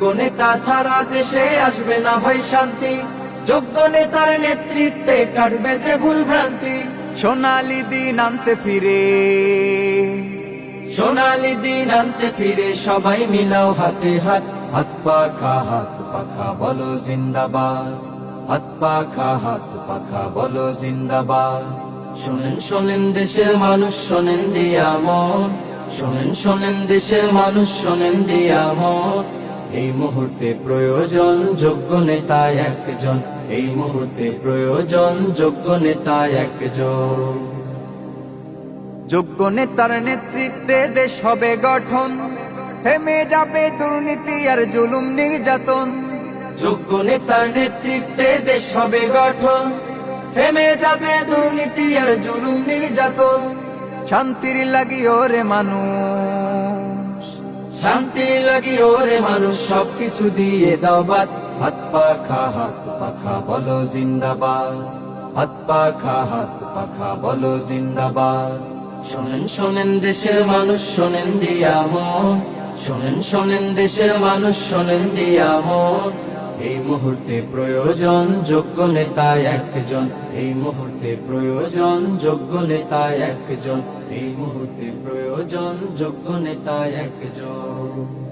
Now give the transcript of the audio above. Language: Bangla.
যোগ্য নেতা ছাড়া দেশে আসবে না ভাই শান্তি, যোগ্য নেতার নেতৃত্বে কাটবে যে ভুল ভ্রান্তি। সোনালি দিন আনতে ফিরে, সোনালি দিন আনতে ফিরে সবাই মিলাও হাতে হাত, হাত পাখা বলো জিন্দাবাদ, হাত পাখা বলো জিন্দাবাদ। শোনেন শোনেন দেশের মানুষ শোনেন দিয়া মন, শোনেন শোনেন দেশের মানুষ শোনেন দিয়া মন। এই মুহূর্তে প্রয়োজন যোগ্য নেতা একজন, এই মুহূর্তে প্রয়োজন যোগ্য নেতা একজন। যোগ্য নেতার নেতৃত্বে দেশ হবে গঠন, থেমে যাবে দুর্নীতি আর জুলুম নির্যাতন। যোগ্য নেতার নেতৃত্বে দেশ হবে গঠন, থেমে যাবে দুর্নীতি আর জুলুম নির্যাতন। শান্তির লাগি ওরে মানুষ, শান্তির লাগি ওরে মানুষ সবকিছু দিয়ে দাও বাদ, হাত পাখা বলো জিন্দাবাদ, হাত পাখা বলো জিন্দাবাদ। শোনেন শোনেন দেশের মানুষ শোনেন দিয়া মন, শোনেন শোনেন দেশের মানুষ শোনেন দিয়া মন। এই মুহূর্তে প্রয়োজন যোগ্য নেতা একজন, এই মুহূর্তে প্রয়োজন যোগ্য নেতা একজন, এই মুহূর্তে প্রয়োজন যোগ্য নেতা একজন।